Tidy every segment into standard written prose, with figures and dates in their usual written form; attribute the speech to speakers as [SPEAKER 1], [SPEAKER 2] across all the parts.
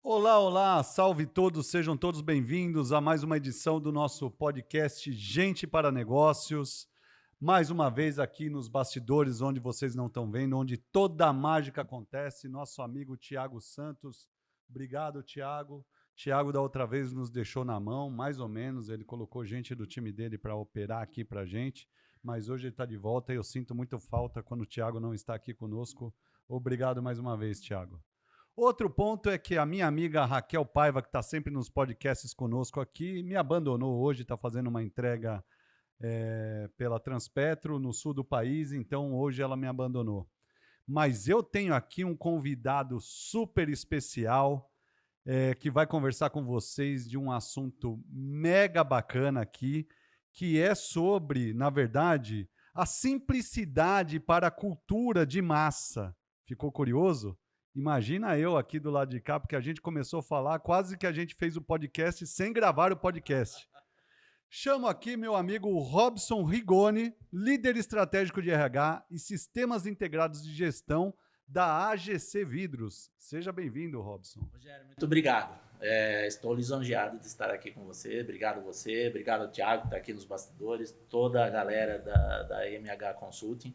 [SPEAKER 1] Olá, olá, salve todos, sejam todos bem-vindos a mais uma edição do nosso podcast Gente para Negócios. Mais uma vez aqui nos bastidores, onde vocês não estão vendo, onde toda a mágica acontece, nosso amigo Thiago Santos. Obrigado, Thiago. Thiago da outra vez nos deixou na mão, mais ou menos, ele colocou gente do time dele para operar aqui para a gente, mas hoje ele está de volta e eu sinto muito falta quando o Thiago não está aqui conosco. Obrigado mais uma vez, Thiago. Outro ponto é que a minha amiga Raquel Paiva, que está sempre nos podcasts conosco aqui, me abandonou hoje, está fazendo uma entrega pela Transpetro no sul do país, então hoje ela me abandonou. Mas eu tenho aqui um convidado super especial que vai conversar com vocês de um assunto mega bacana aqui, que é sobre, na verdade, a simplicidade para a cultura de massa. Ficou curioso? Imagina eu aqui do lado de cá, porque a gente começou a falar, quase que a gente fez o podcast sem gravar o podcast. Chamo aqui meu amigo Robson Rigoni, líder estratégico de RH e sistemas integrados de gestão da AGC Vidros. Seja bem-vindo, Robson.
[SPEAKER 2] Rogério, muito obrigado. Estou lisonjeado de estar aqui com você. Obrigado você, obrigado ao Thiago que está aqui nos bastidores, toda a galera da MH Consulting.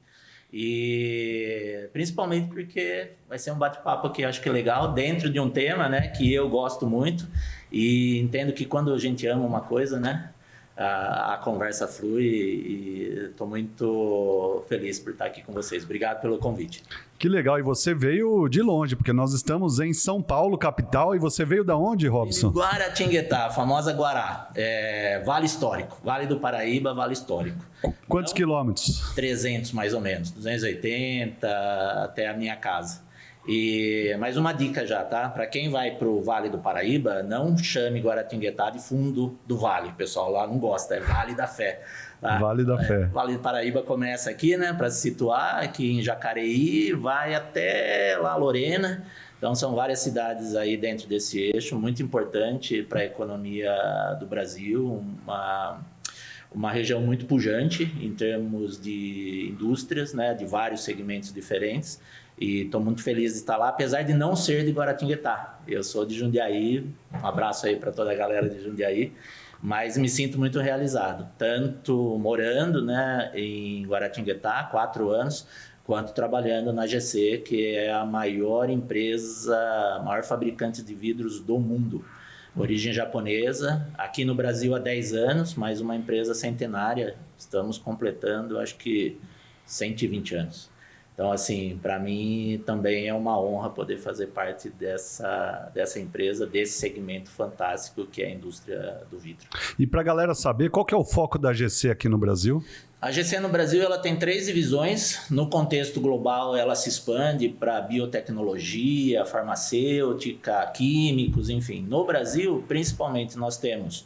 [SPEAKER 2] E principalmente porque vai ser um bate-papo aqui, acho que legal, dentro de um tema, né, que eu gosto muito e entendo que quando a gente ama uma coisa, né, a conversa flui e estou muito feliz por estar aqui com vocês. Obrigado pelo convite.
[SPEAKER 1] Que legal, e você veio de longe, porque nós estamos em São Paulo, capital, e você veio da onde, Robson?
[SPEAKER 2] Guaratinguetá, a famosa Guará, Vale Histórico, Vale do Paraíba, Vale Histórico.
[SPEAKER 1] Quantos quilômetros?
[SPEAKER 2] 300 mais ou menos, 280 até a minha casa. E mais uma dica já, tá? Para quem vai para o Vale do Paraíba, não chame Guaratinguetá de fundo do vale. O pessoal lá não gosta, é Vale da Fé. Tá?
[SPEAKER 1] Vale da Fé.
[SPEAKER 2] Vale do Paraíba começa aqui, né? Para se situar, aqui em Jacareí, vai até lá Lorena. Então são várias cidades aí dentro desse eixo, muito importante para a economia do Brasil, uma região muito pujante em termos de indústrias, né? De vários segmentos diferentes. E estou muito feliz de estar lá, apesar de não ser de Guaratinguetá. Eu sou de Jundiaí, um abraço aí para toda a galera de Jundiaí, mas me sinto muito realizado, tanto morando, né, em Guaratinguetá, 4 anos, quanto trabalhando na AGC, que é a maior empresa, maior fabricante de vidros do mundo. Origem japonesa, aqui no Brasil há 10 anos, mas uma empresa centenária, estamos completando, acho que 120 anos. Então, assim, para mim também é uma honra poder fazer parte dessa empresa, desse segmento fantástico que é a indústria do vidro.
[SPEAKER 1] E para a galera saber, qual que é o foco da AGC aqui no Brasil?
[SPEAKER 2] A AGC no Brasil ela tem 3 divisões. No contexto global, ela se expande para biotecnologia, farmacêutica, químicos, enfim. No Brasil, principalmente, nós temos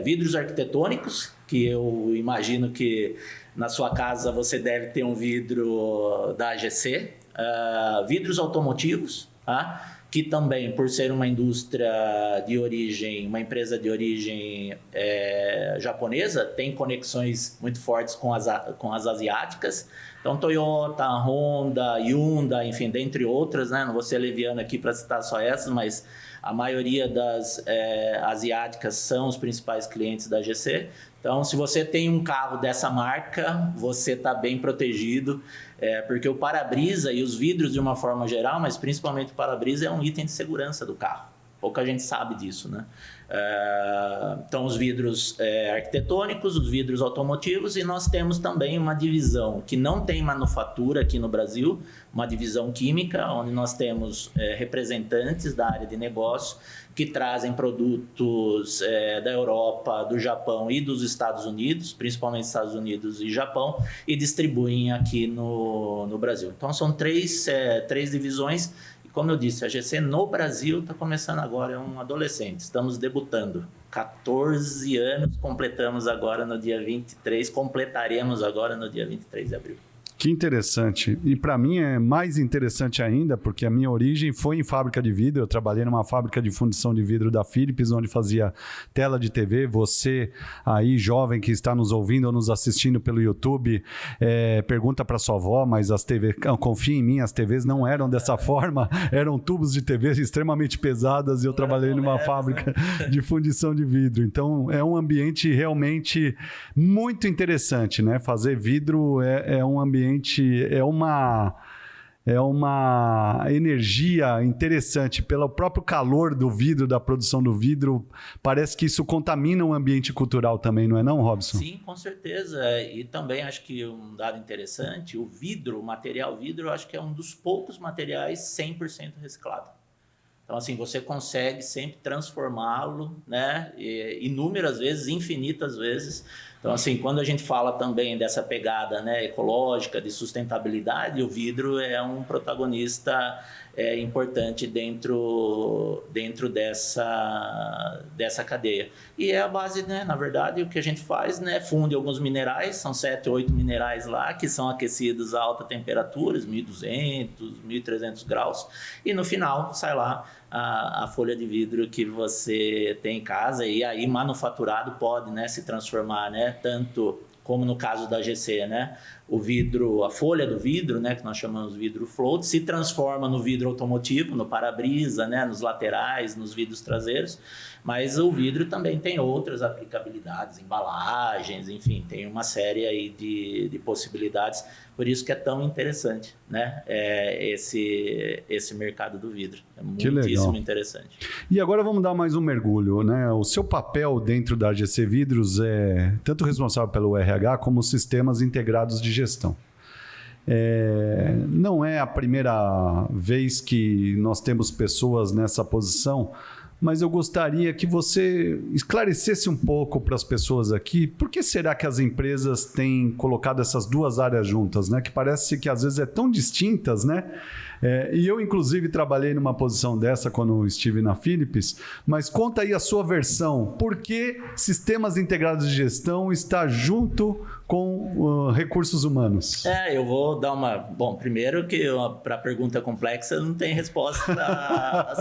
[SPEAKER 2] vidros arquitetônicos, que eu imagino que na sua casa você deve ter um vidro da AGC, vidros automotivos, tá? Que também, por ser uma indústria de origem, uma empresa de origem japonesa, tem conexões muito fortes com as asiáticas. Então, Toyota, Honda, Hyundai, enfim, dentre outras, né? Não vou ser leviano aqui para citar só essas, mas a maioria das asiáticas são os principais clientes da AGC. Então, se você tem um carro dessa marca, você está bem protegido, porque o para-brisa e os vidros de uma forma geral, mas principalmente o para-brisa é um item de segurança do carro. Pouca gente sabe disso, né? Então, os vidros arquitetônicos, os vidros automotivos, e nós temos também uma divisão que não tem manufatura aqui no Brasil, uma divisão química, onde nós temos representantes da área de negócio que trazem produtos da Europa, do Japão e dos Estados Unidos, principalmente Estados Unidos e Japão, e distribuem aqui no Brasil. Então, são três divisões. Como eu disse, a AGC no Brasil está começando agora, é um adolescente, estamos debutando. 14 anos, completamos agora no dia 23, completaremos agora no dia 23 de abril.
[SPEAKER 1] Que interessante. E para mim é mais interessante ainda, porque a minha origem foi em fábrica de vidro. Eu trabalhei numa fábrica de fundição de vidro da Philips, onde fazia tela de TV. Você aí, jovem que está nos ouvindo ou nos assistindo pelo YouTube, pergunta para sua avó, mas as TVs, confia em mim, as TVs não eram dessa forma, eram tubos de TV extremamente pesadas e eu trabalhei numa fábrica de fundição de vidro. Então é um ambiente realmente muito interessante, né? Fazer vidro é um ambiente, é uma energia interessante. Pelo próprio calor do vidro, da produção do vidro, parece que isso contamina o ambiente cultural também, não é não, Robson?
[SPEAKER 2] Sim, com certeza. E também acho que um dado interessante, o vidro, o material vidro, eu acho que é um dos poucos materiais 100% reciclado. Então, assim, você consegue sempre transformá-lo, né? Inúmeras vezes, infinitas vezes. Então, assim, quando a gente fala também dessa pegada, né, ecológica, de sustentabilidade, o vidro é um protagonista importante dentro dessa cadeia. E é a base, né, na verdade, o que a gente faz, né, funde alguns minerais, são 7, 8 minerais lá, que são aquecidos a alta temperaturas, 1.200, 1.300 graus, e no final sai lá a folha de vidro que você tem em casa, e aí manufaturado pode, né, se transformar, né, tanto como no caso da GC, né, o vidro, a folha do vidro, né, que nós chamamos de vidro float, se transforma no vidro automotivo, no para-brisa, né, nos laterais, nos vidros traseiros, mas o vidro também tem outras aplicabilidades, embalagens, enfim, tem uma série aí de possibilidades, por isso que é tão interessante, né, esse mercado do vidro, é muitíssimo interessante.
[SPEAKER 1] E agora vamos dar mais um mergulho, né, o seu papel dentro da GC Vidros é tanto responsável pelo RH como sistemas integrados de gestão. Não é a primeira vez que nós temos pessoas nessa posição, mas eu gostaria que você esclarecesse um pouco para as pessoas aqui por que será que as empresas têm colocado essas duas áreas juntas, né? Que parece que às vezes é tão distintas, né? E eu, inclusive, trabalhei numa posição dessa quando estive na Philips, mas conta aí a sua versão. Por que sistemas integrados de gestão está junto com recursos humanos?
[SPEAKER 2] Eu vou dar uma... Bom, primeiro que para pergunta complexa não tem resposta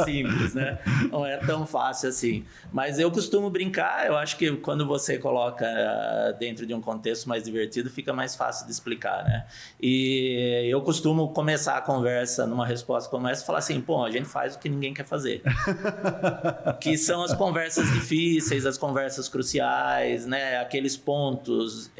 [SPEAKER 2] simples, né? Não é tão fácil assim. Mas eu costumo brincar, eu acho que quando você coloca dentro de um contexto mais divertido, fica mais fácil de explicar, né? E eu costumo começar a conversa numa resposta como essa, falar assim, pô, a gente faz o que ninguém quer fazer. Que são as conversas difíceis, as conversas cruciais, né? Aqueles pontos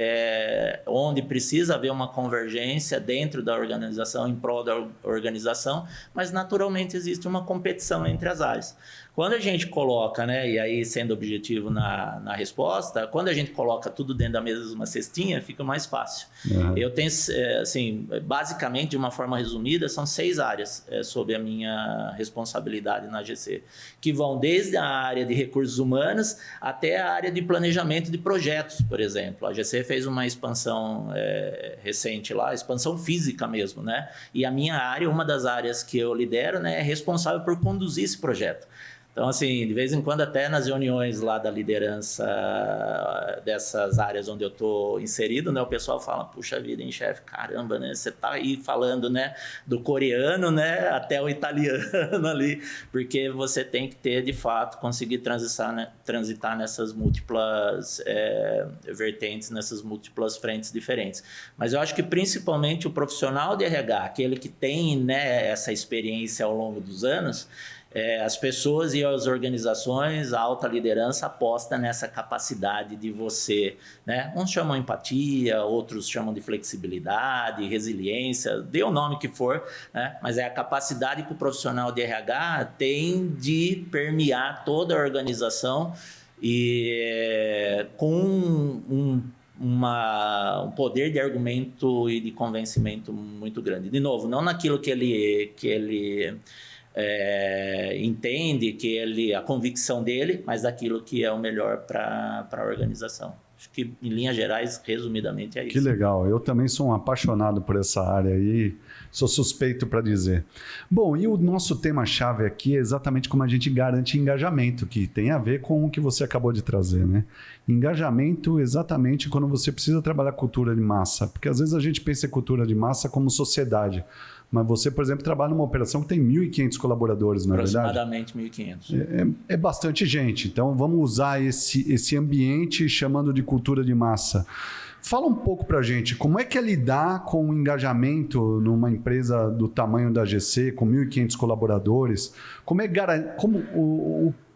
[SPEAKER 2] onde precisa haver uma convergência dentro da organização, em prol da organização, mas naturalmente existe uma competição entre as áreas. Quando a gente coloca, né, e aí sendo objetivo na resposta, quando a gente coloca tudo dentro da mesma cestinha, fica mais fácil. Uhum. Eu tenho, assim, basicamente, de uma forma resumida, são 6 áreas sob a minha responsabilidade na GC, que vão desde a área de recursos humanos até a área de planejamento de projetos, por exemplo. A GC fez uma expansão recente lá, expansão física mesmo, né? E a minha área, uma das áreas que eu lidero, né, é responsável por conduzir esse projeto. Então, assim, de vez em quando, até nas reuniões lá da liderança dessas áreas onde eu estou inserido, né, o pessoal fala, puxa vida, hein, chefe, caramba, né, você está aí falando, né, do coreano, né, até o italiano ali, porque você tem que ter, de fato, conseguir transitar nessas múltiplas vertentes, nessas múltiplas frentes diferentes. Mas eu acho que, principalmente, o profissional de RH, aquele que tem, né, essa experiência ao longo dos anos, as pessoas e as organizações, a alta liderança aposta nessa capacidade de você, né? Uns chamam empatia, outros chamam de flexibilidade, resiliência, dê o nome que for, né? Mas é a capacidade que o profissional de RH tem de permear toda a organização e com um poder de argumento e de convencimento muito grande. De novo, não naquilo que ele entende, a convicção dele, mas daquilo que é o melhor para a organização. Acho que, em linhas gerais, resumidamente, é isso.
[SPEAKER 1] Que legal. Eu também sou um apaixonado por essa área e sou suspeito para dizer. Bom, e o nosso tema-chave aqui é exatamente como a gente garante engajamento, que tem a ver com o que você acabou de trazer, né? Engajamento exatamente quando você precisa trabalhar cultura de massa, porque às vezes a gente pensa em cultura de massa como sociedade, mas você, por exemplo, trabalha numa operação que tem 1.500 colaboradores, não é verdade?
[SPEAKER 2] Aproximadamente 1.500.
[SPEAKER 1] É bastante gente, então vamos usar esse ambiente chamando de cultura de massa. Fala um pouco para a gente, como é que é lidar com o engajamento numa empresa do tamanho da GC, com 1.500 colaboradores?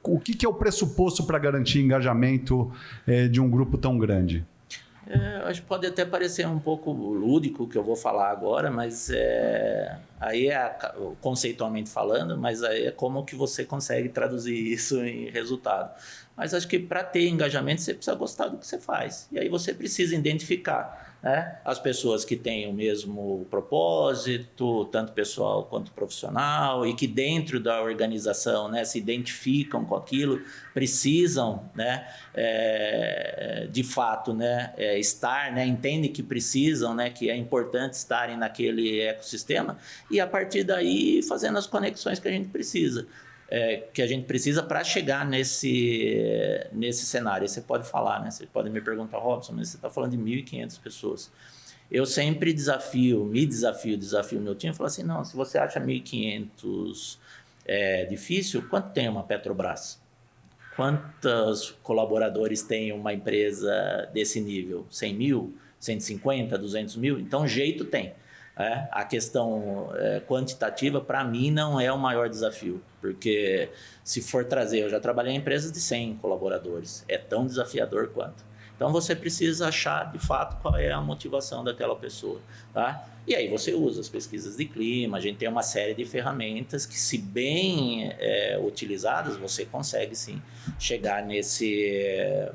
[SPEAKER 1] O que é o pressuposto para garantir engajamento de um grupo tão grande?
[SPEAKER 2] Acho que pode até parecer um pouco lúdico o que eu vou falar agora, mas aí conceitualmente falando, mas aí é como que você consegue traduzir isso em resultado. Mas acho que para ter engajamento você precisa gostar do que você faz. E aí você precisa identificar, né, as pessoas que têm o mesmo propósito, tanto pessoal quanto profissional, e que dentro da organização, né, se identificam com aquilo, precisam, né, de fato, né, estar, né, entendem que precisam, né, que é importante estarem naquele ecossistema, e a partir daí fazendo as conexões que a gente precisa. Para chegar nesse cenário. Aí você pode falar, né? Você pode me perguntar, Robson, mas você está falando de 1.500 pessoas. Eu sempre desafio meu time, falo assim, não, se você acha 1.500 difícil, quanto tem uma Petrobras? Quantos colaboradores tem uma empresa desse nível? 100 mil? 150? 200 mil? Então, jeito tem. A questão quantitativa, para mim, não é o maior desafio, porque se for trazer, eu já trabalhei em empresas de 100 colaboradores, é tão desafiador quanto. Então, você precisa achar, de fato, qual é a motivação daquela pessoa, tá? E aí você usa as pesquisas de clima, a gente tem uma série de ferramentas que, se bem utilizadas, você consegue, sim, chegar nesse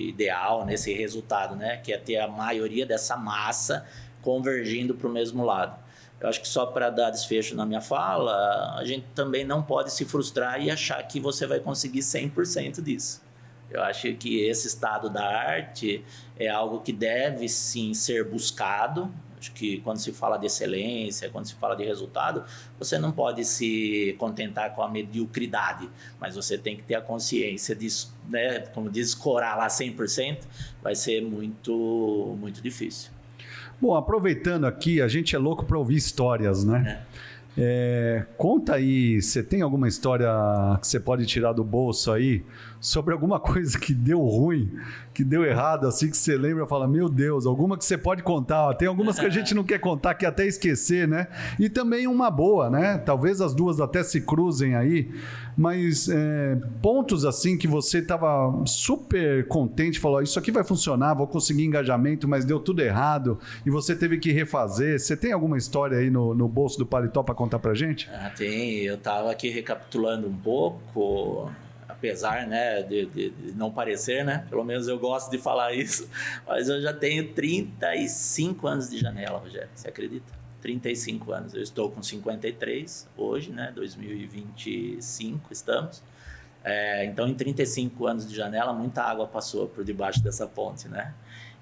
[SPEAKER 2] ideal, nesse resultado, né? Que é ter a maioria dessa massa convergindo para o mesmo lado. Eu acho que só para dar desfecho na minha fala, a gente também não pode se frustrar e achar que você vai conseguir 100% disso. Eu acho que esse estado da arte é algo que deve, sim, ser buscado. Acho que quando se fala de excelência, quando se fala de resultado, você não pode se contentar com a mediocridade, mas você tem que ter a consciência disso, né? Como diz, escorar lá 100% vai ser muito, muito difícil.
[SPEAKER 1] Bom, aproveitando aqui, a gente é louco para ouvir histórias, né? Conta aí, você tem alguma história que você pode tirar do bolso aí sobre alguma coisa que deu ruim, que deu errado, assim, que você lembra e fala, meu Deus, alguma que você pode contar. Tem algumas que a gente não quer contar, que até esquecer, né? E também uma boa, né? Talvez as duas até se cruzem aí, mas pontos assim que você estava super contente, falou, isso aqui vai funcionar, vou conseguir engajamento, mas deu tudo errado e você teve que refazer. Você tem alguma história aí no bolso do paletó para contar pra gente?
[SPEAKER 2] Tem, eu estava aqui recapitulando um pouco, apesar, né, de não parecer, né, pelo menos eu gosto de falar isso, mas eu já tenho 35 anos de janela, Rogério, você acredita? 35 anos, eu estou com 53 hoje, né, 2025 estamos, então em 35 anos de janela muita água passou por debaixo dessa ponte, né,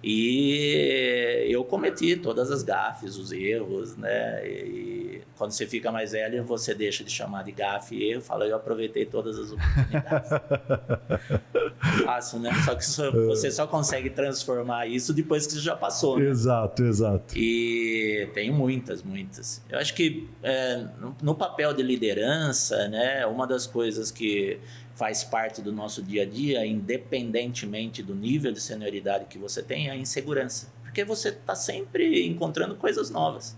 [SPEAKER 2] e eu cometi todas as gafes, os erros, né, e quando você fica mais velho, você deixa de chamar de gafe e erro, fala, eu aproveitei todas as oportunidades. Fácil, né? Só que você só consegue transformar isso depois que você já passou, né?
[SPEAKER 1] Exato.
[SPEAKER 2] E tem muitas. Eu acho que no papel de liderança, né, uma das coisas que faz parte do nosso dia a dia, independentemente do nível de senioridade que você tem, é a insegurança. Porque você está sempre encontrando coisas novas.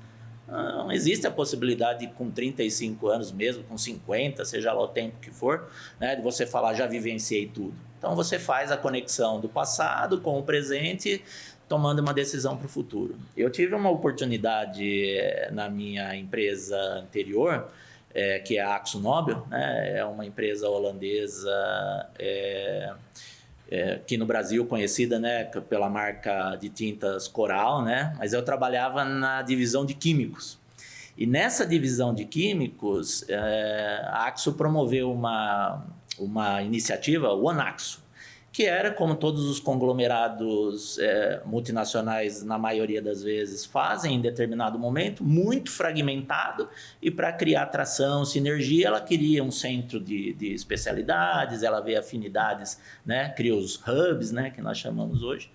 [SPEAKER 2] Não existe a possibilidade, com 35 anos mesmo, com 50, seja lá o tempo que for, né, de você falar, já vivenciei tudo. Então, você faz a conexão do passado com o presente, tomando uma decisão para o futuro. Eu tive uma oportunidade na minha empresa anterior, que é a AkzoNobel, né, é uma empresa holandesa aqui no Brasil conhecida, né, pela marca de tintas Coral, né, mas eu trabalhava na divisão de químicos. E nessa divisão de químicos, a Akzo promoveu uma iniciativa, o OneAkzo, que era, como todos os conglomerados multinacionais, na maioria das vezes, fazem em determinado momento, muito fragmentado, e para criar atração, sinergia, ela queria um centro de especialidades, ela vê afinidades, né? Cria os hubs, né? Que nós chamamos hoje.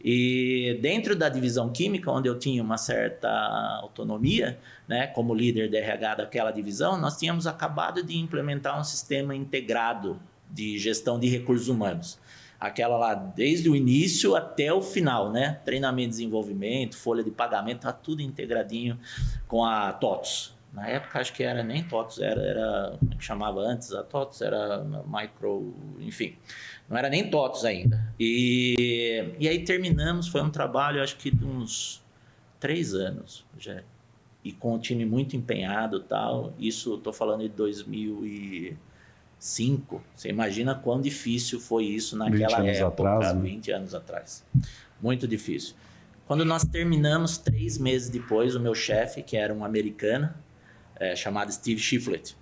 [SPEAKER 2] E dentro da divisão química, onde eu tinha uma certa autonomia, né, como líder de RH daquela divisão, nós tínhamos acabado de implementar um sistema integrado de gestão de recursos humanos. Aquela lá, desde o início até o final, né? Treinamento e desenvolvimento, folha de pagamento, tá tudo integradinho com a TOTOS. Na época, acho que era nem TOTOS, era como é que chamava antes? A TOTOS era Micro, enfim. Não era nem TOTOS ainda. E aí terminamos, foi um trabalho, acho que de uns 3 anos já. E com um time muito empenhado e tal. Isso, estou falando de 2005. Você imagina quão difícil foi isso naquela época, 20 anos atrás. Muito difícil. Quando nós terminamos, 3 meses depois, o meu chefe, que era um americano, chamado Steve Shiflett,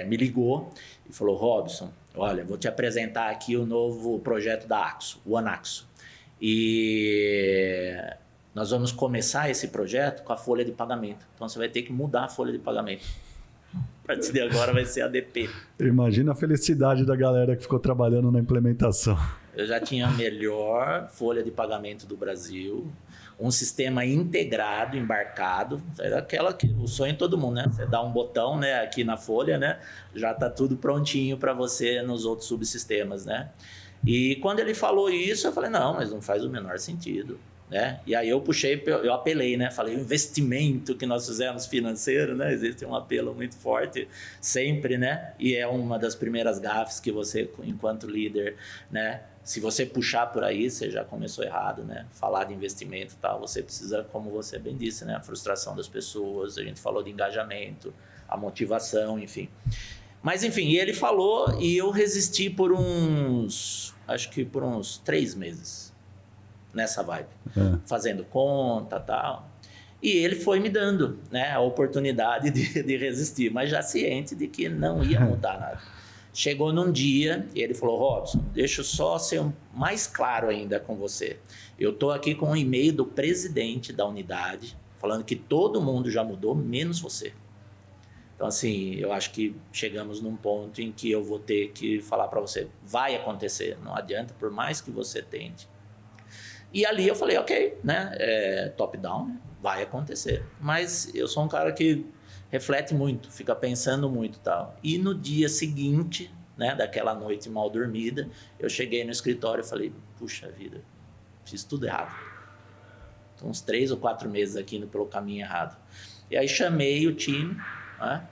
[SPEAKER 2] me ligou e falou: Robson, olha, vou te apresentar aqui o novo projeto da Axo, o Anaxo. E nós vamos começar esse projeto com a folha de pagamento. Então, você vai ter que mudar a folha de pagamento. A partir de agora vai ser ADP.
[SPEAKER 1] Imagina a felicidade da galera que ficou trabalhando na implementação.
[SPEAKER 2] Eu já tinha a melhor folha de pagamento do Brasil, um sistema integrado, embarcado, era aquela que o sonho de todo mundo, né? Você dá um botão, né, aqui na folha, né? Já está tudo prontinho para você nos outros subsistemas, né? E quando ele falou isso, eu falei: não, mas não faz o menor sentido, né? E aí eu apelei, né? Falei: o investimento que nós fizemos financeiro, né? Existe um apelo muito forte sempre, né? E é uma das primeiras gafes que você, enquanto líder, né? Se você puxar por aí, você já começou errado, né? Falar de investimento e tal, você precisa, como você bem disse, né? A frustração das pessoas, a gente falou de engajamento, a motivação, enfim. Mas, enfim, ele falou e eu resisti por acho que por uns 3 meses nessa vibe, fazendo conta e tal. E ele foi me dando, né, a oportunidade de resistir, mas já ciente de que não ia mudar nada. Chegou num dia e ele falou: Robson, deixa eu só ser mais claro ainda com você. Eu estou aqui com um e-mail do presidente da unidade falando que todo mundo já mudou, menos você. Então, assim, eu acho que chegamos num ponto em que eu vou ter que falar para você: vai acontecer, não adianta, por mais que você tente. E ali eu falei: ok, né, top-down, né? Vai acontecer. Mas eu sou um cara que reflete muito, fica pensando muito e tal. E no dia seguinte, né, daquela noite mal dormida, eu cheguei no escritório e falei: puxa vida, fiz tudo errado. Então, uns 3 ou 4 meses aqui indo pelo caminho errado. E aí chamei o time, né,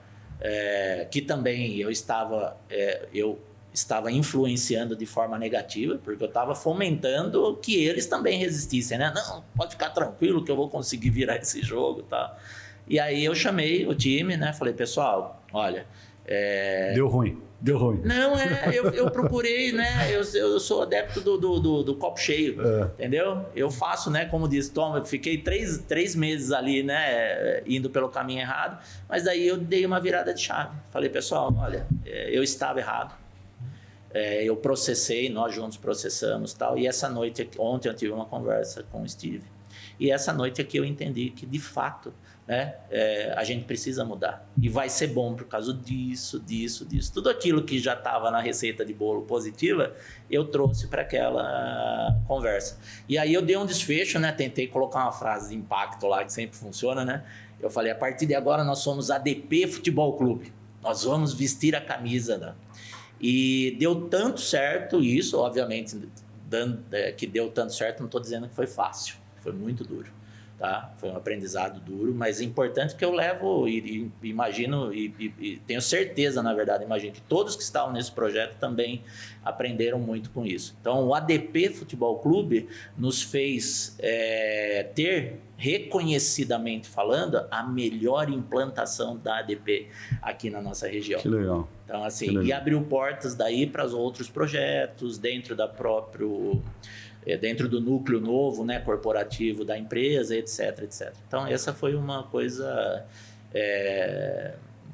[SPEAKER 2] que também eu estava influenciando de forma negativa, porque eu estava fomentando que eles também resistissem, né? Não, pode ficar tranquilo que eu vou conseguir virar esse jogo, tá? E aí eu chamei o time, né? Falei: pessoal, olha...
[SPEAKER 1] Deu ruim.
[SPEAKER 2] Não, eu procurei, né? Eu sou adepto do copo cheio, entendeu? Eu faço, né? Como diz Tom, eu fiquei 3 meses ali, né? Indo pelo caminho errado, mas daí eu dei uma virada de chave. Falei: pessoal, olha, eu estava errado. Eu processei, nós juntos processamos e tal. E ontem eu tive uma conversa com o Steve. E essa noite aqui eu entendi que, de fato, né, a gente precisa mudar. E vai ser bom por causa disso. Tudo aquilo que já estava na receita de bolo positiva, eu trouxe para aquela conversa. E aí eu dei um desfecho, né? Tentei colocar uma frase de impacto lá, que sempre funciona, né? Eu falei: a partir de agora nós somos ADP Futebol Clube. Nós vamos vestir a camisa, né? E deu tanto certo isso, obviamente, que deu tanto certo, não estou dizendo que foi fácil. Foi muito duro, tá? Foi um aprendizado duro, mas importante que eu levo e imagino e tenho certeza, na verdade, imagino que todos que estavam nesse projeto também aprenderam muito com isso. Então, o ADP Futebol Clube nos fez ter, reconhecidamente falando, a melhor implantação da ADP aqui na nossa região.
[SPEAKER 1] Que legal.
[SPEAKER 2] Então, assim, e abriu portas daí para os outros projetos dentro do núcleo novo, né, corporativo da empresa, etc. Então, essa foi uma coisa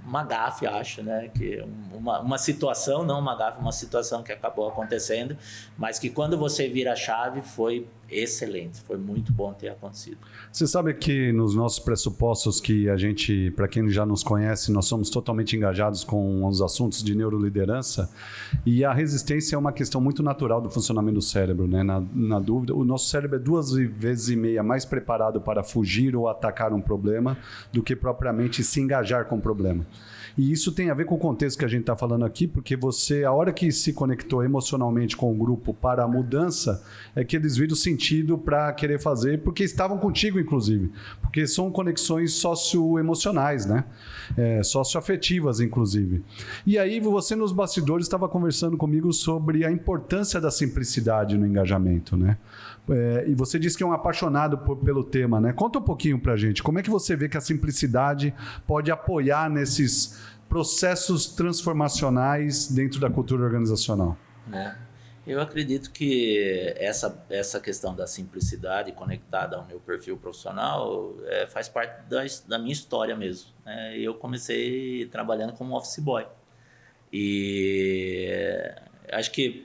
[SPEAKER 2] uma gafe, acho, né? Que uma situação, não uma gafe, uma situação que acabou acontecendo, mas que quando você vira a chave foi excelente, foi muito bom ter acontecido.
[SPEAKER 1] Você sabe que nos nossos pressupostos que a gente, para quem já nos conhece, nós somos totalmente engajados com os assuntos de neuroliderança e a resistência é uma questão muito natural do funcionamento do cérebro, né? Na dúvida, o nosso cérebro é 2,5 vezes mais preparado para fugir ou atacar um problema do que propriamente se engajar com o problema. E isso tem a ver com o contexto que a gente está falando aqui, porque você, a hora que se conectou emocionalmente com o grupo para a mudança, é que eles viram sentido para querer fazer, porque estavam contigo, inclusive. Porque são conexões socioemocionais, né? Socioafetivas, inclusive. E aí, você nos bastidores estava conversando comigo sobre a importância da simplicidade no engajamento, né? E você disse que é um apaixonado pelo tema, né? Conta um pouquinho pra gente, como é que você vê que a simplicidade pode apoiar nesses processos transformacionais dentro da cultura organizacional?
[SPEAKER 2] Eu acredito que essa questão da simplicidade conectada ao meu perfil profissional faz parte da minha história mesmo. Eu comecei trabalhando como office boy e acho que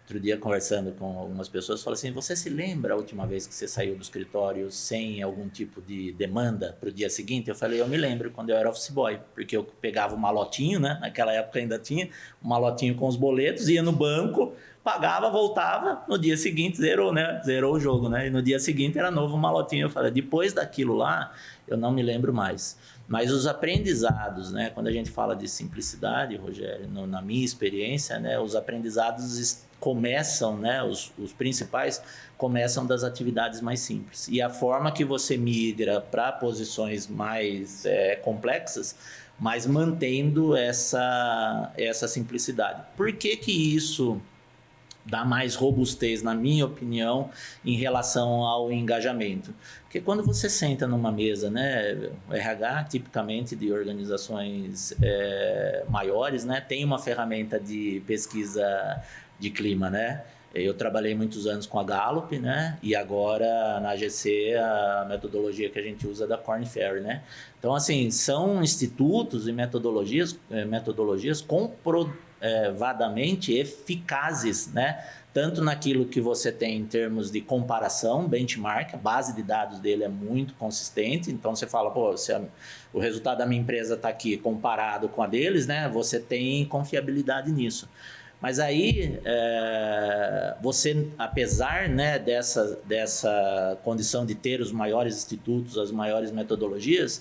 [SPEAKER 2] outro dia, conversando com algumas pessoas, falei assim, você se lembra a última vez que você saiu do escritório sem algum tipo de demanda para o dia seguinte? Eu falei, eu me lembro quando eu era office boy, porque eu pegava o malotinho, né? Naquela época ainda tinha um malotinho com os boletos, ia no banco, pagava, voltava, no dia seguinte zerou, né? Zerou o jogo, né? E no dia seguinte era novo malotinho. Eu falei, depois daquilo lá, eu não me lembro mais. Mas os aprendizados, né? Quando a gente fala de simplicidade, Rogério, na minha experiência, né? Os aprendizados começam, né? Os principais começam das atividades mais simples. E a forma que você migra para posições mais complexas, mas mantendo essa simplicidade. Por que isso dá mais robustez, na minha opinião, em relação ao engajamento? Porque quando você senta numa mesa, né, o RH, tipicamente de organizações maiores, né, tem uma ferramenta de pesquisa de clima, né? Eu trabalhei muitos anos com a Gallup, né? E agora na AGC a metodologia que a gente usa é da Korn Ferry, né? Então, assim, são institutos e metodologias comprovadamente eficazes, né? Tanto naquilo que você tem em termos de comparação, benchmark, a base de dados dele é muito consistente, então você fala, pô, se o resultado da minha empresa está aqui comparado com a deles, né? Você tem confiabilidade nisso. Mas aí, você, apesar, né, dessa condição de ter os maiores institutos, as maiores metodologias,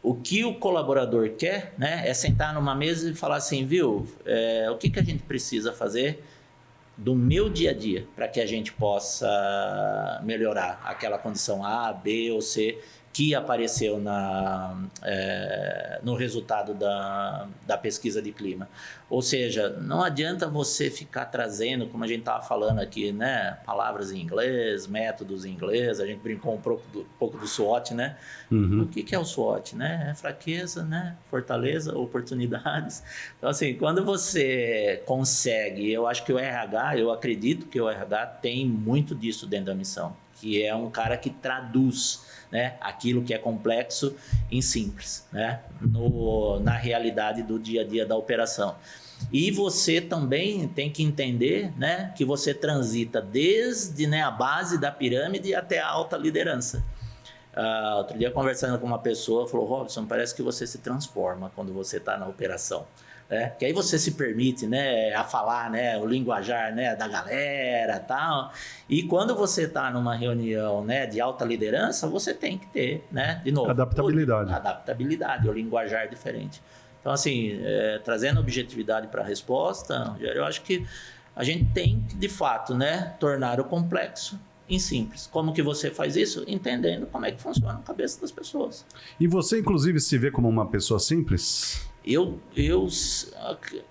[SPEAKER 2] o que o colaborador quer, né, é sentar numa mesa e falar assim, viu, o que a gente precisa fazer do meu dia a dia para que a gente possa melhorar aquela condição A, B ou C que apareceu no resultado da pesquisa de clima. Ou seja, não adianta você ficar trazendo, como a gente estava falando aqui, né, palavras em inglês, métodos em inglês, a gente brincou um pouco do SWOT, né? Uhum. O que é o SWOT? Né? É fraqueza, né? Fortaleza, oportunidades. Então, assim, quando você consegue, eu acho que eu acredito que o RH tem muito disso dentro da missão, que é um cara que traduz, né, aquilo que é complexo em simples, né, na realidade do dia a dia da operação. E você também tem que entender, né, que você transita desde, né, a base da pirâmide até a alta liderança. Outro dia, conversando com uma pessoa, falou, Robson, parece que você se transforma quando você está na operação. Que aí você se permite, né, a falar, né, o linguajar, né, da galera, tal. E quando você está numa reunião, né, de alta liderança, você tem que ter, né, de novo, adaptabilidade, o linguajar diferente. Então, assim, trazendo objetividade para a resposta, eu acho que a gente tem que, de fato, né, tornar o complexo em simples. Como que você faz isso? Entendendo como é que funciona a cabeça das pessoas.
[SPEAKER 1] E você, inclusive, se vê como uma pessoa simples?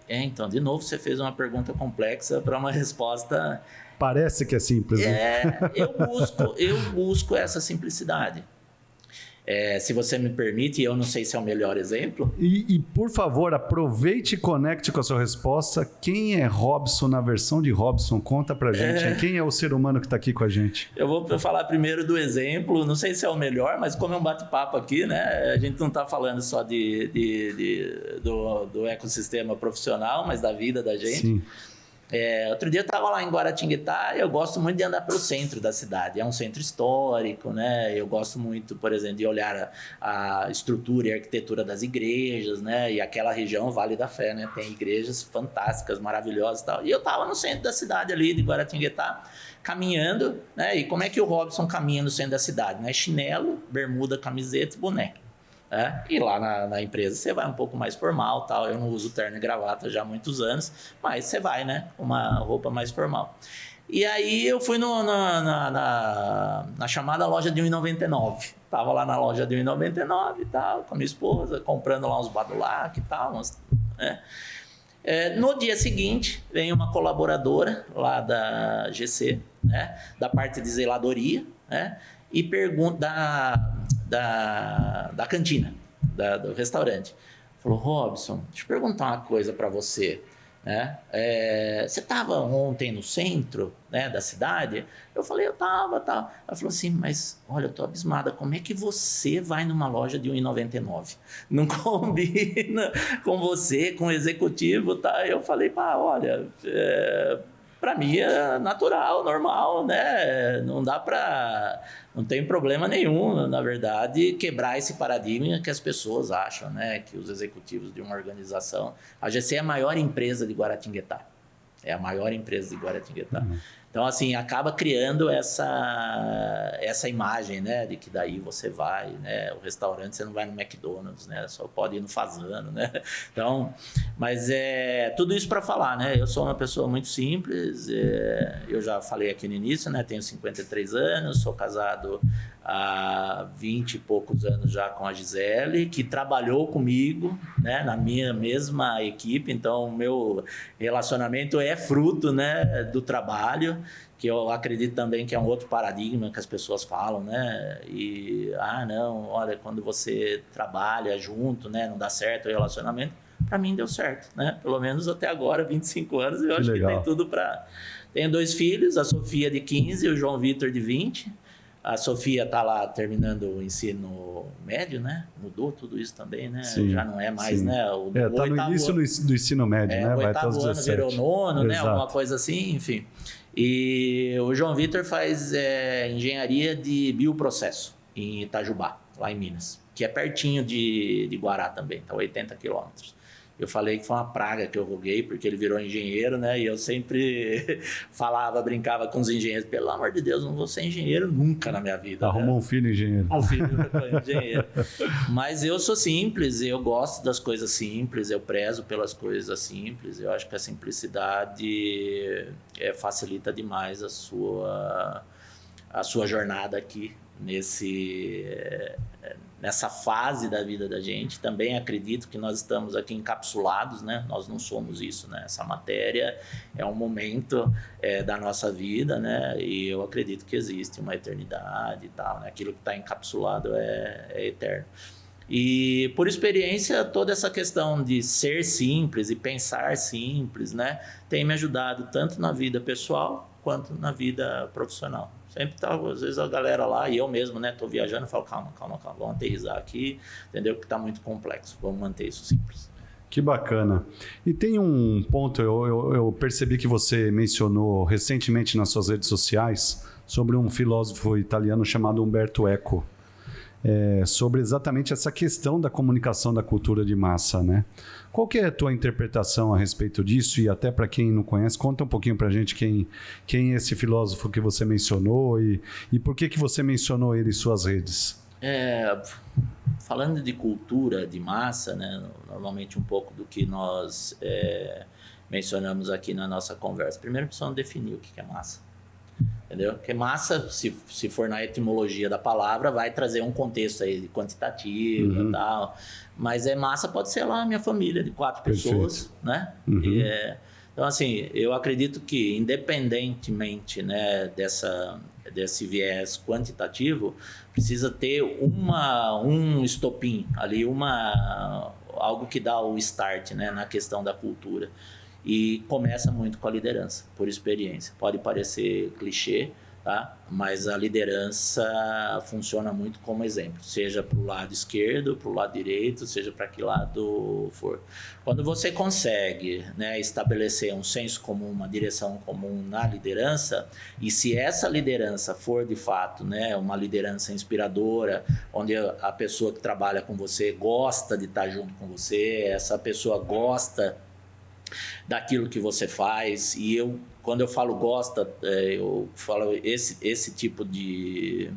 [SPEAKER 2] Então, de novo, você fez uma pergunta complexa para uma resposta...
[SPEAKER 1] Parece que é simples, né?
[SPEAKER 2] Eu busco essa simplicidade. Se você me permite, eu não sei se é o melhor exemplo.
[SPEAKER 1] E, por favor, aproveite e conecte com a sua resposta. Quem é Robson na versão de Robson? Conta pra gente. Quem é o ser humano que está aqui com a gente?
[SPEAKER 2] Eu vou falar primeiro do exemplo. Não sei se é o melhor, mas como é um bate-papo aqui, né? A gente não está falando só do ecossistema profissional, mas da vida da gente.
[SPEAKER 1] Sim.
[SPEAKER 2] Outro dia eu estava lá em Guaratinguetá e eu gosto muito de andar pelo centro da cidade. É um centro histórico, né? Eu gosto muito, por exemplo, de olhar a estrutura e a arquitetura das igrejas, né? E aquela região, Vale da Fé, né? Tem igrejas fantásticas, maravilhosas e tal. E eu estava no centro da cidade ali de Guaratinguetá, caminhando, né? E como é que o Robson caminha no centro da cidade, né? Chinelo, bermuda, camiseta e boné. E lá na empresa você vai um pouco mais formal, tal. Eu não uso terno e gravata já há muitos anos, mas você vai, né? Uma roupa mais formal. E aí eu fui na chamada loja de R$1,99. Tava lá na loja de R$1,99 e tal, com a minha esposa, comprando lá uns badulac e tal. Né? No dia seguinte, vem uma colaboradora lá da GC, né? Da parte de zeladoria, né? E pergunta da cantina, do restaurante. Falou, Robson, deixa eu perguntar uma coisa para você. Né? Você estava ontem no centro, né, da cidade? Eu falei, eu estava, tal. Ela falou assim, mas olha, eu estou abismada, como é que você vai numa loja de R$1,99? Não combina com você, com o executivo, tá? Eu falei, olha, para mim é natural, normal, né? Não tem problema nenhum, na verdade, quebrar esse paradigma que as pessoas acham, né? Que os executivos de uma organização... A GC é a maior empresa de Guaratinguetá. É a maior empresa de Guaratinguetá. Então, assim, acaba criando essa imagem, né? De que daí você vai, né? O restaurante, você não vai no McDonald's, né? Só pode ir no Fazano, né? Então, mas tudo isso para falar, né? Eu sou uma pessoa muito simples, eu já falei aqui no início, né? Tenho 53 anos, sou casado há 20 e poucos anos já com a Gisele, que trabalhou comigo, né? Na minha mesma equipe, então o meu relacionamento é fruto, né? Do trabalho, que eu acredito também que é um outro paradigma que as pessoas falam, né? E, não, olha, quando você trabalha junto, né? Não dá certo o relacionamento. Para mim deu certo, né? Pelo menos até agora, 25 anos, eu acho que tem tudo para... Tenho 2 filhos, a Sofia de 15 e o João Vitor de 20. A Sofia está lá terminando o ensino médio, né? Mudou tudo isso também, né?
[SPEAKER 1] Sim,
[SPEAKER 2] já não é mais, né?
[SPEAKER 1] Está no início do ensino médio, né?
[SPEAKER 2] Vai
[SPEAKER 1] até os 17.
[SPEAKER 2] O 8º ano virou 9º, né?
[SPEAKER 1] Exato.
[SPEAKER 2] Alguma coisa assim, enfim. E o João Vitor faz engenharia de bioprocesso em Itajubá, lá em Minas, que é pertinho de Guará também, tá 80 quilômetros. Eu falei que foi uma praga que eu roguei, porque ele virou engenheiro, né? E eu sempre brincava com os engenheiros. Pelo amor de Deus, não vou ser engenheiro nunca na minha vida.
[SPEAKER 1] Arrumou um filho engenheiro.
[SPEAKER 2] Um filho engenheiro. Mas eu sou simples, eu gosto das coisas simples, eu prezo pelas coisas simples. Eu acho que a simplicidade facilita demais a sua jornada aqui nessa fase da vida da gente. Também acredito que nós estamos aqui encapsulados, né? Nós não somos isso, né? Essa matéria é um momento da nossa vida, né? E eu acredito que existe uma eternidade e tal, né? Aquilo que está encapsulado é eterno. E por experiência, toda essa questão de ser simples e pensar simples, né? Tem me ajudado tanto na vida pessoal quanto na vida profissional. Sempre tá, às vezes a galera lá, e eu mesmo, né, tô viajando, falo, calma, vamos aterrissar aqui, entendeu? Que tá muito complexo, vamos manter isso simples.
[SPEAKER 1] Que bacana. E tem um ponto, eu percebi que você mencionou recentemente nas suas redes sociais sobre um filósofo italiano chamado Umberto Eco, sobre exatamente essa questão da comunicação da cultura de massa, né? Qual que é a tua interpretação a respeito disso? E até para quem não conhece, conta um pouquinho para a gente quem é esse filósofo que você mencionou e por que você mencionou ele em suas redes.
[SPEAKER 2] Falando de cultura de massa, né? Normalmente um pouco do que nós mencionamos aqui na nossa conversa. Primeiro precisamos definir o que é massa. Entendeu? Porque massa, se for na etimologia da palavra, vai trazer um contexto aí de quantitativo e tal. Mas massa pode ser lá a minha família de 4 pessoas, né? Então, assim, eu acredito que, independentemente, né, desse viés quantitativo, precisa ter um estopim ali, algo que dá o start, né, na questão da cultura. E começa muito com a liderança, por experiência. Pode parecer clichê, tá? Mas a liderança funciona muito como exemplo, seja para o lado esquerdo, para o lado direito, seja para que lado for. Quando você consegue, né, estabelecer um senso comum, uma direção comum na liderança, e se essa liderança for de fato, né, uma liderança inspiradora, onde a pessoa que trabalha com você gosta de estar junto com você, essa pessoa gosta daquilo que você faz, e quando eu falo gosta, eu falo esse tipo de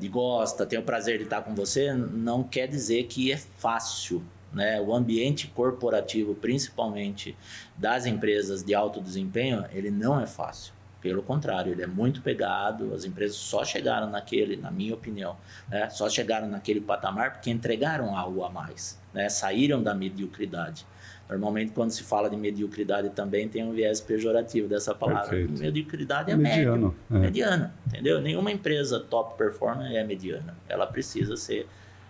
[SPEAKER 2] gosta, tenho o prazer de estar com você, não quer dizer que é fácil, né? O ambiente corporativo, principalmente das empresas de alto desempenho, ele não é fácil. Pelo contrário, ele é muito pegado, as empresas só chegaram na minha opinião, né? Só chegaram naquele patamar porque entregaram algo a mais, né? Saíram da mediocridade. Normalmente, quando se fala de mediocridade, também tem um viés pejorativo dessa palavra.
[SPEAKER 1] Perfeito.
[SPEAKER 2] Mediocridade é
[SPEAKER 1] mediano.
[SPEAKER 2] Mediana, entendeu? Nenhuma empresa top performer é mediana. Ela precisa ser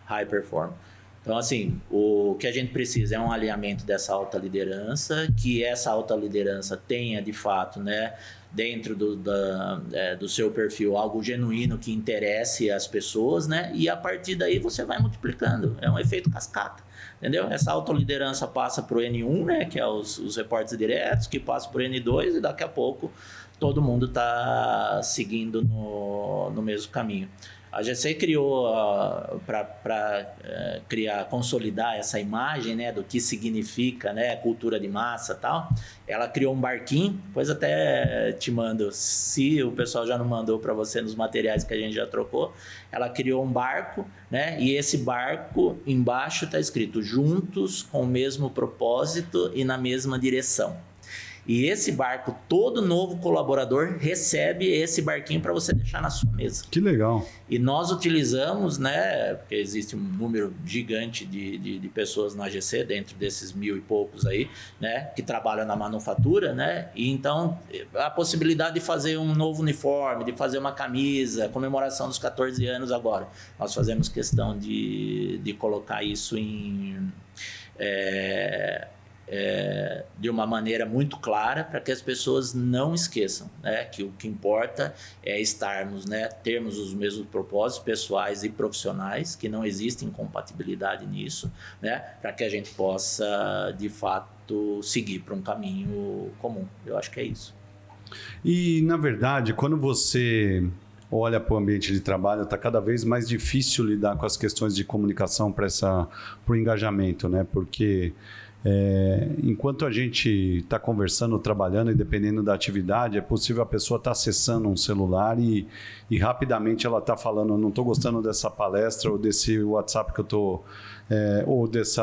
[SPEAKER 2] high performer. Então, assim, o que a gente precisa é um alinhamento dessa alta liderança, que essa alta liderança tenha, de fato, né, dentro do seu perfil, algo genuíno que interesse as pessoas, né? E a partir daí você vai multiplicando. É um efeito cascata. Entendeu? Essa autoliderança passa para o N1, né, que é os reportes diretos, que passa para o N2 e daqui a pouco todo mundo está seguindo no mesmo caminho. A GC criou para consolidar essa imagem, né, do que significa, né, cultura de massa e tal. Ela criou um barquinho, depois até te mando, se o pessoal já não mandou para você nos materiais que a gente já trocou. Ela criou um barco, né, e esse barco embaixo está escrito juntos com o mesmo propósito e na mesma direção. E esse barco, todo novo colaborador recebe esse barquinho para você deixar na sua mesa.
[SPEAKER 1] Que legal.
[SPEAKER 2] E nós utilizamos, né, porque existe um número gigante de pessoas na AGC, dentro desses 1000 e poucos aí, né, que trabalham na manufatura, né, e então a possibilidade de fazer um novo uniforme, de fazer uma camisa, comemoração dos 14 anos agora. Nós fazemos questão de colocar isso de uma maneira muito clara para que as pessoas não esqueçam, né, que o que importa é estarmos, né, termos os mesmos propósitos pessoais e profissionais, que não existe incompatibilidade nisso, né, para que a gente possa de fato seguir para um caminho comum. Eu acho que é isso.
[SPEAKER 1] E na verdade, quando você olha para o ambiente de trabalho, está cada vez mais difícil lidar com as questões de comunicação para o engajamento, né? Porque enquanto a gente está conversando, trabalhando e dependendo da atividade, é possível a pessoa estar acessando um celular e rapidamente ela está falando, não estou gostando dessa palestra ou desse WhatsApp que eu estou, ou desse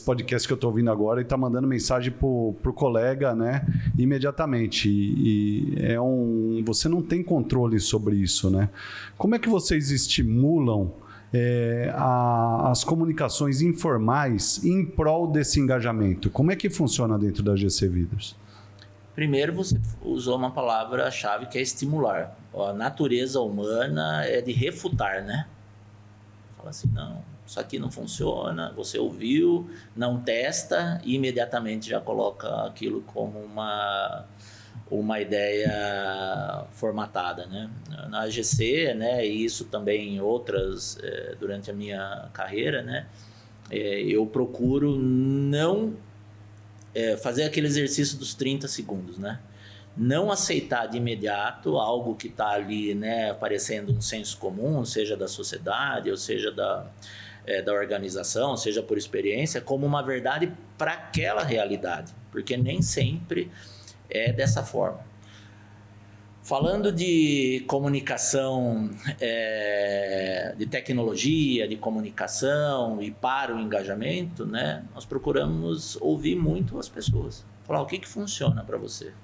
[SPEAKER 1] podcast que eu estou ouvindo agora, e está mandando mensagem para o colega, né, imediatamente. Você não tem controle sobre isso, né? Como é que vocês estimulam as comunicações informais em prol desse engajamento? Como é que funciona dentro da GC Vidas?
[SPEAKER 2] Primeiro, você usou uma palavra-chave que é estimular. A natureza humana é de refutar, né? Fala assim, não, isso aqui não funciona, você ouviu, não testa e imediatamente já coloca aquilo como uma ideia formatada, né? Na AGC, né, e isso também em outras, durante a minha carreira, né, eu procuro não fazer aquele exercício dos 30 segundos, né? Não aceitar de imediato algo que está ali, né, aparecendo um senso comum, seja da sociedade, ou seja da organização, seja por experiência, como uma verdade para aquela realidade, porque nem sempre é dessa forma. Falando de comunicação, de tecnologia, de comunicação e para o engajamento, né, nós procuramos ouvir muito as pessoas. Falar o que funciona para você.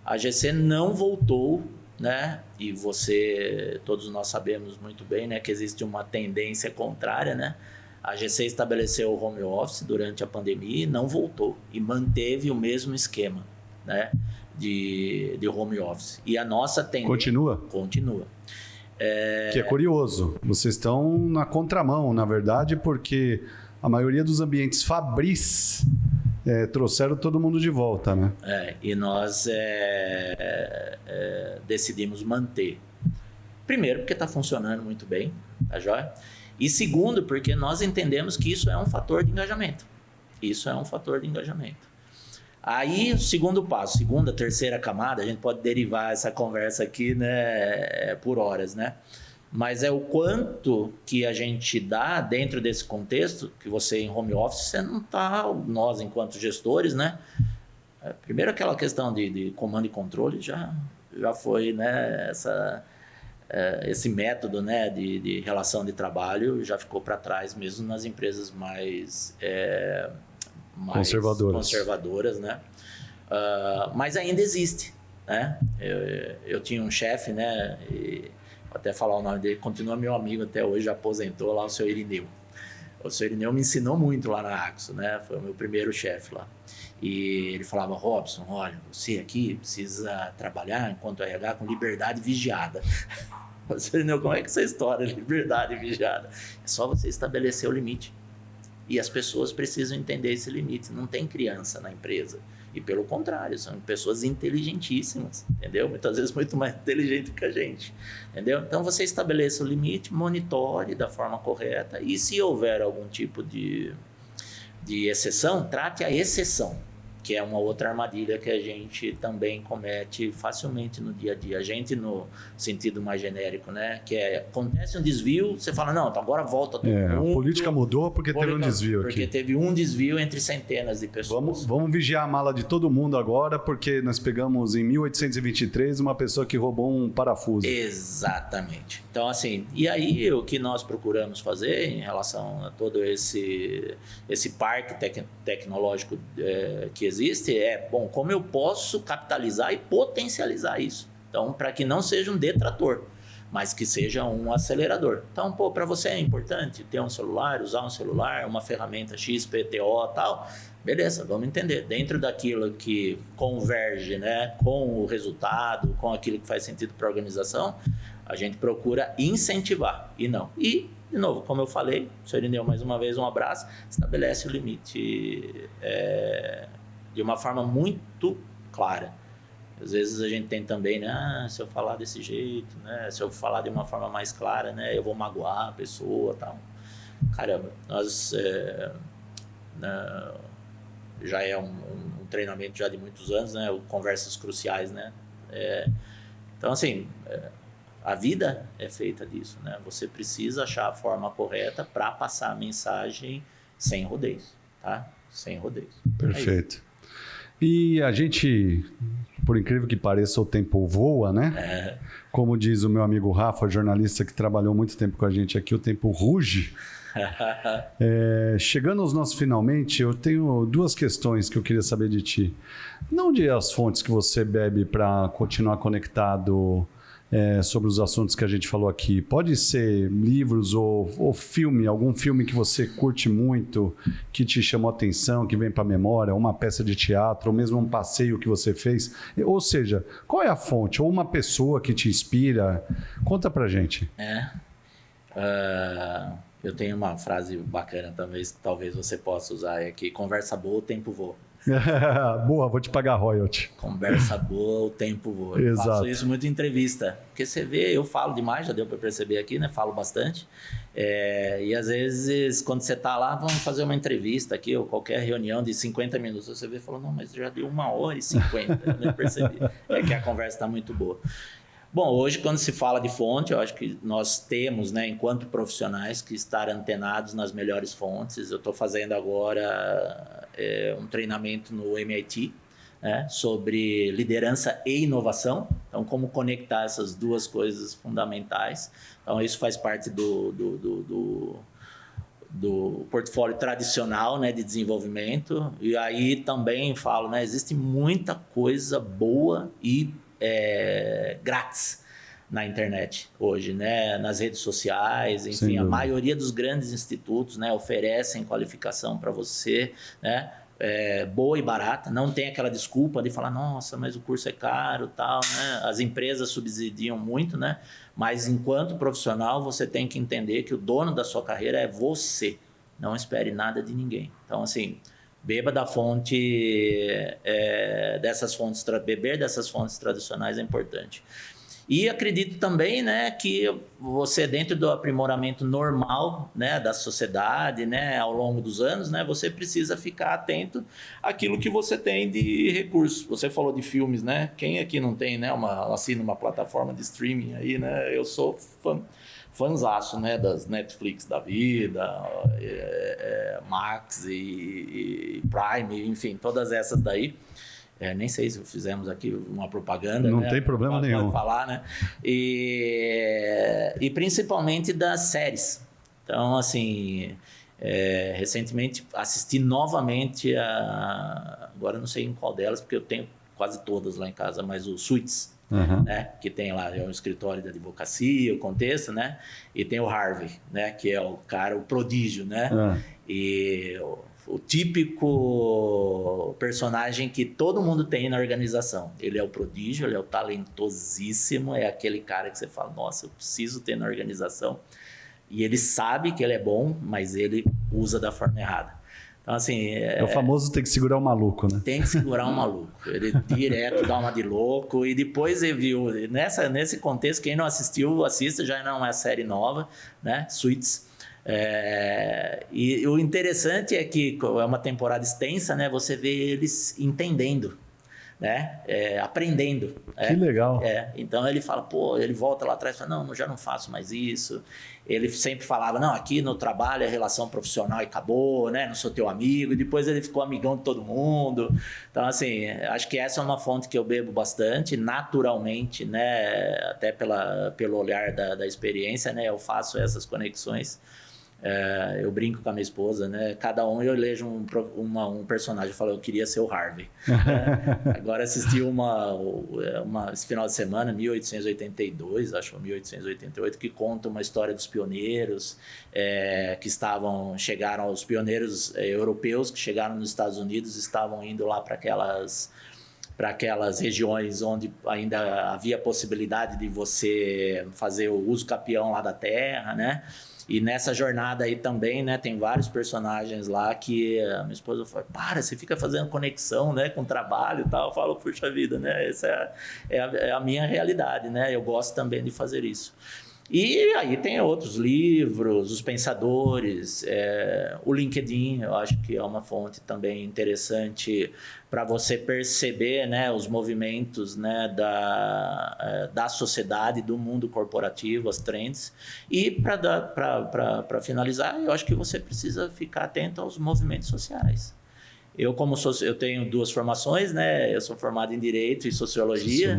[SPEAKER 2] A GC não voltou, né, e todos nós sabemos muito bem, né, que existe uma tendência contrária, né, A GC estabeleceu o home office durante a pandemia e não voltou. E manteve o mesmo esquema, né, de home office. E a nossa tendência...
[SPEAKER 1] Continua?
[SPEAKER 2] Continua.
[SPEAKER 1] Que é curioso. Vocês estão na contramão, na verdade, porque a maioria dos ambientes Fabris trouxeram todo mundo de volta, né?
[SPEAKER 2] E nós decidimos manter. Primeiro, porque está funcionando muito bem, tá joia? E segundo, porque nós entendemos que isso é um fator de engajamento. Isso é um fator de engajamento. Aí, o segundo passo, segunda, terceira camada, a gente pode derivar essa conversa aqui, né, por horas, né? Mas é o quanto que a gente dá dentro desse contexto, que você em home office, você não está, nós enquanto gestores, né? Primeiro aquela questão de comando e controle já foi, né, esse método, né, de relação de trabalho já ficou para trás mesmo nas empresas mais conservadoras, né? Mas ainda existe, né? Eu tinha um chefe, né? E vou até falar o nome dele, continua meu amigo até hoje, já aposentou lá, o seu Irineu. O seu Irineu me ensinou muito lá na Axo, né? Foi o meu primeiro chefe lá. E ele falava: Robson, olha, você aqui precisa trabalhar enquanto RH com liberdade vigiada. Você entendeu como é que essa história, liberdade vigiada? É só você estabelecer o limite. E as pessoas precisam entender esse limite. Não tem criança na empresa. E pelo contrário, são pessoas inteligentíssimas, entendeu? Muitas vezes muito mais inteligente que a gente, entendeu? Então você estabeleça o limite, monitore da forma correta e se houver algum tipo de exceção, trate a exceção, que é uma outra armadilha que a gente também comete facilmente no dia a dia. A gente, no sentido mais genérico, né? Que acontece um desvio, você fala, não, então agora volta todo mundo.
[SPEAKER 1] A política mudou porque teve um desvio aqui.
[SPEAKER 2] Porque teve um desvio entre centenas de pessoas.
[SPEAKER 1] Vamos vigiar a mala de todo mundo agora, porque nós pegamos em 1823 uma pessoa que roubou um parafuso.
[SPEAKER 2] Exatamente. Então, assim, e aí o que nós procuramos fazer em relação a todo esse parque tecnológico que existe bom, como eu posso capitalizar e potencializar isso? Então, para que não seja um detrator, mas que seja um acelerador. Então, para você é importante ter um celular, usar um celular, uma ferramenta XPTO e tal, beleza, vamos entender. Dentro daquilo que converge, né, com o resultado, com aquilo que faz sentido para a organização, a gente procura incentivar e não. E, de novo, como eu falei, o senhor Irineu, mais uma vez, um abraço, estabelece o limite de uma forma muito clara. Às vezes a gente tem também, né, se eu falar desse jeito, né, se eu falar de uma forma mais clara, né, eu vou magoar a pessoa e tal. Caramba, nós já é um treinamento já de muitos anos, né, conversas cruciais, né. Então, assim, a vida é feita disso, né? Você precisa achar a forma correta para passar a mensagem sem rodeios, tá? Sem rodeios.
[SPEAKER 1] Perfeito. E a gente, por incrível que pareça, o tempo voa, né? Como diz o meu amigo Rafa, jornalista que trabalhou muito tempo com a gente aqui, o tempo ruge. Chegando aos nossos finalmente, eu tenho duas questões que eu queria saber de ti. Não de as fontes que você bebe para continuar conectado sobre os assuntos que a gente falou aqui. Pode ser livros ou filme, algum filme que você curte muito, que te chamou a atenção, que vem para a memória, uma peça de teatro, ou mesmo um passeio que você fez. Ou seja, qual é a fonte? Ou uma pessoa que te inspira? Conta pra gente.
[SPEAKER 2] Eu tenho uma frase bacana também, que talvez você possa usar aqui. Conversa boa, o tempo voa.
[SPEAKER 1] Boa, vou te pagar royalty.
[SPEAKER 2] Conversa boa, o tempo voa. Eu faço isso muito em entrevista. Porque você vê, eu falo demais, já deu para perceber aqui, né? Falo bastante. E às vezes, quando você está lá, vamos fazer uma entrevista aqui, ou qualquer reunião de 50 minutos, você vê e fala, não, mas já deu 1h50, eu nem percebi. É que a conversa está muito boa. Bom, hoje quando se fala de fonte, eu acho que nós temos, né, enquanto profissionais, que estar antenados nas melhores fontes. Eu estou fazendo agora um treinamento no MIT, né, sobre liderança e inovação. Então, como conectar essas duas coisas fundamentais. Então, isso faz parte do portfólio tradicional, né, de desenvolvimento. E aí também falo, né, existe muita coisa boa e grátis, na internet hoje, né? Nas redes sociais, enfim, a maioria dos grandes institutos, né, oferecem qualificação para você, né? Boa e barata, não tem aquela desculpa de falar, nossa, mas o curso é caro, tal, né? As empresas subsidiam muito, né? Mas enquanto profissional, você tem que entender que o dono da sua carreira é você, não espere nada de ninguém. Então, assim, beba da fonte, beber dessas fontes tradicionais é importante. E acredito também, né, que você, dentro do aprimoramento normal, né, da sociedade, né, ao longo dos anos, né, você precisa ficar atento àquilo que você tem de recursos. Você falou de filmes, né? Quem aqui não tem, né, assina uma plataforma de streaming aí, né? Eu sou fãzaço, né, das Netflix da vida, Max e Prime, enfim, todas essas daí. Nem sei se fizemos aqui uma propaganda.
[SPEAKER 1] Não,
[SPEAKER 2] né?
[SPEAKER 1] Tem problema nenhum.
[SPEAKER 2] Pode falar, né? E principalmente das séries. Então, assim, recentemente assisti novamente agora não sei em qual delas, porque eu tenho quase todas lá em casa, mas o Suits, né? Que tem lá, um escritório de advocacia, o contexto, né? E tem o Harvey, né? Que é o cara, o prodígio, né? E o típico personagem que todo mundo tem na organização. Ele é o prodígio, ele é o talentosíssimo, é aquele cara que você fala, nossa, eu preciso ter na organização. E ele sabe que ele é bom, mas ele usa da forma errada. Então, assim... É
[SPEAKER 1] o famoso tem que segurar o maluco, né?
[SPEAKER 2] Tem que segurar o maluco. Ele direto dá uma de louco. E depois ele viu... Nesse contexto, quem não assistiu, assista. Já não é uma série nova, né? Suits. E o interessante é que é uma temporada extensa, né? Você vê eles entendendo, né? Aprendendo.
[SPEAKER 1] Que legal.
[SPEAKER 2] Então ele fala, ele volta lá atrás e fala, não, já não faço mais isso. Ele sempre falava, não, aqui no trabalho é relação profissional e acabou, né? Não sou teu amigo. E depois ele ficou amigão de todo mundo. Então, assim, acho que essa é uma fonte que eu bebo bastante, naturalmente, né? Até pelo olhar da experiência, né? Eu faço essas conexões. Eu brinco com a minha esposa, né? Cada um eu elejo um personagem. Eu falo, eu queria ser o Harvey. Agora assisti esse final de semana, 1882, acho 1888, que conta uma história dos pioneiros chegaram, os pioneiros europeus que chegaram nos Estados Unidos, estavam indo lá para aquelas regiões onde ainda havia possibilidade de você fazer o uso capião lá da terra, né? E nessa jornada aí também, né, tem vários personagens lá que a minha esposa fala, você fica fazendo conexão, né, com o trabalho e tal. Eu falo, puxa vida, né, essa é a minha realidade, né, eu gosto também de fazer isso. E aí tem outros livros, os pensadores, o LinkedIn, eu acho que é uma fonte também interessante para você perceber, né, os movimentos, né, da sociedade, do mundo corporativo, as trends. E para finalizar, eu acho que você precisa ficar atento aos movimentos sociais. Eu tenho 2 formações, né? Eu sou formado em Direito e Sociologia.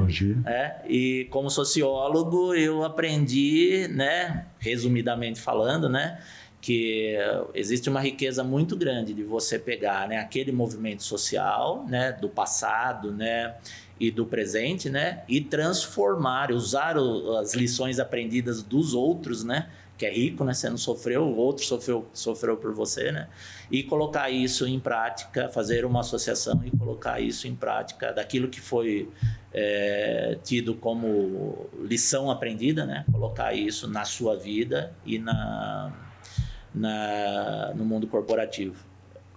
[SPEAKER 2] E como sociólogo eu aprendi, né, resumidamente falando, né, que existe uma riqueza muito grande de você pegar, né, aquele movimento social, né, do passado, né, e do presente, né, e transformar, usar as lições aprendidas dos outros, né, que é rico, né? Você não sofreu, o outro sofreu por você, né? E colocar isso em prática, fazer uma associação e colocar isso em prática daquilo que foi tido como lição aprendida, né? Colocar isso na sua vida e no mundo corporativo.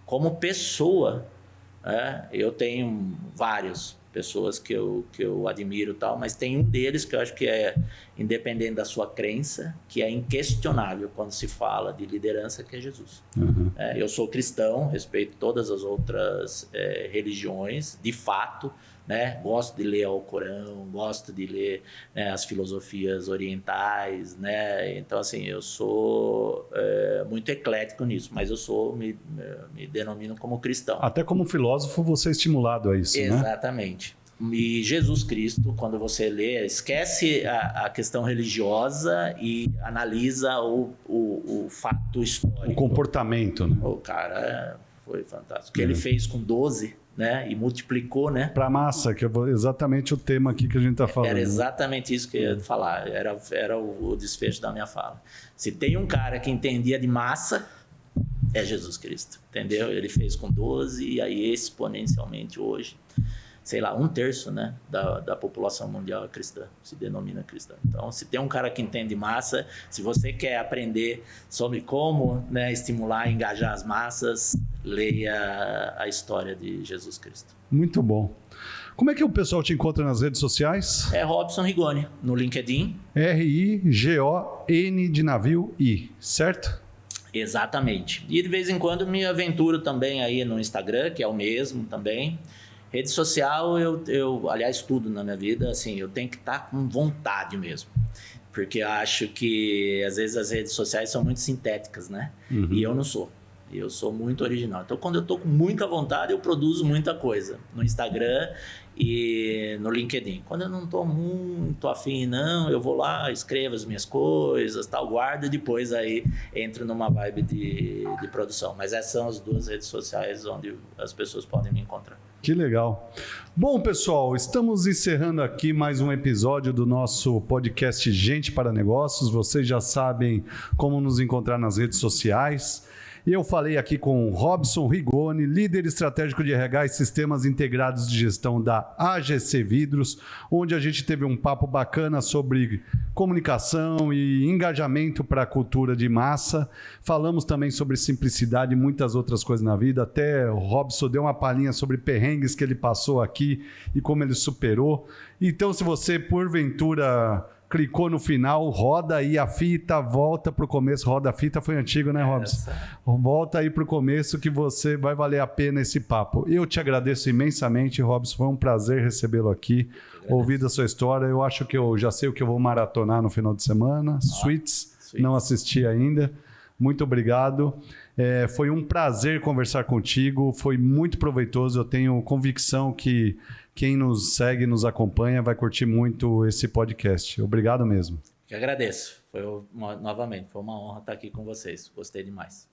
[SPEAKER 2] Como pessoa, eu tenho vários pessoas que eu admiro e tal, mas tem um deles que eu acho que é independente da sua crença, que é inquestionável quando se fala de liderança, que é Jesus. Eu sou cristão, respeito todas as outras religiões, de fato, né? Gosto de ler o Corão, gosto de ler, né, as filosofias orientais, né? Então, assim, eu sou muito eclético nisso, mas eu me denomino como cristão.
[SPEAKER 1] Até como filósofo você é estimulado a isso, né?
[SPEAKER 2] Exatamente. E Jesus Cristo, quando você lê, esquece a questão religiosa e analisa o fato histórico.
[SPEAKER 1] O comportamento, né?
[SPEAKER 2] O cara Foi fantástico. O que ele fez com 12, né? E multiplicou, né?
[SPEAKER 1] Para massa, que é exatamente o tema aqui que a gente está falando.
[SPEAKER 2] Era exatamente isso que eu ia falar. Era o desfecho da minha fala. Se tem um cara que entendia de massa, é Jesus Cristo, entendeu? Ele fez com 12 e aí exponencialmente hoje, sei lá, 1/3, né, da população mundial é cristã, se denomina cristã. Então, se tem um cara que entende massa, se você quer aprender sobre como, né, estimular e engajar as massas, leia a história de Jesus Cristo.
[SPEAKER 1] Muito bom. Como é que o pessoal te encontra nas redes sociais?
[SPEAKER 2] É Robson Rigoni, no LinkedIn.
[SPEAKER 1] R-I-G-O-N de navio I, certo?
[SPEAKER 2] Exatamente. E de vez em quando me aventuro também aí no Instagram, que é o mesmo também. Rede social, aliás, tudo na minha vida, assim, eu tenho que estar com vontade mesmo. Porque eu acho que, às vezes, as redes sociais são muito sintéticas, né? Uhum. E eu não sou. Eu sou muito original. Então, quando eu estou com muita vontade, eu produzo muita coisa. No Instagram e no LinkedIn. Quando eu não estou muito afim, não, eu vou lá, escrevo as minhas coisas, tal, guardo e depois aí entro numa vibe de produção. Mas essas são as 2 redes sociais onde as pessoas podem me encontrar.
[SPEAKER 1] Que legal. Bom, pessoal, estamos encerrando aqui mais um episódio do nosso podcast Gente para Negócios. Vocês já sabem como nos encontrar nas redes sociais. Eu falei aqui com Robson Rigoni, líder estratégico de RH e sistemas integrados de gestão da AGC Vidros, onde a gente teve um papo bacana sobre comunicação e engajamento para a cultura de massa. Falamos também sobre simplicidade e muitas outras coisas na vida. Até o Robson deu uma palhinha sobre perrengues que ele passou aqui e como ele superou. Então, se você, porventura, clicou no final, roda aí a fita, volta para o começo. Roda a fita foi antigo, né, Robson? Volta aí para o começo que você vai valer a pena esse papo. Eu te agradeço imensamente, Robson. Foi um prazer recebê-lo aqui, ouvir da sua história. Eu acho que eu já sei o que eu vou maratonar no final de semana. Suits, não assisti ainda. Muito obrigado. Foi um prazer conversar contigo. Foi muito proveitoso. Eu tenho convicção que quem nos segue, nos acompanha, vai curtir muito esse podcast. Obrigado mesmo.
[SPEAKER 2] Eu agradeço. Novamente, foi uma honra estar aqui com vocês. Gostei demais.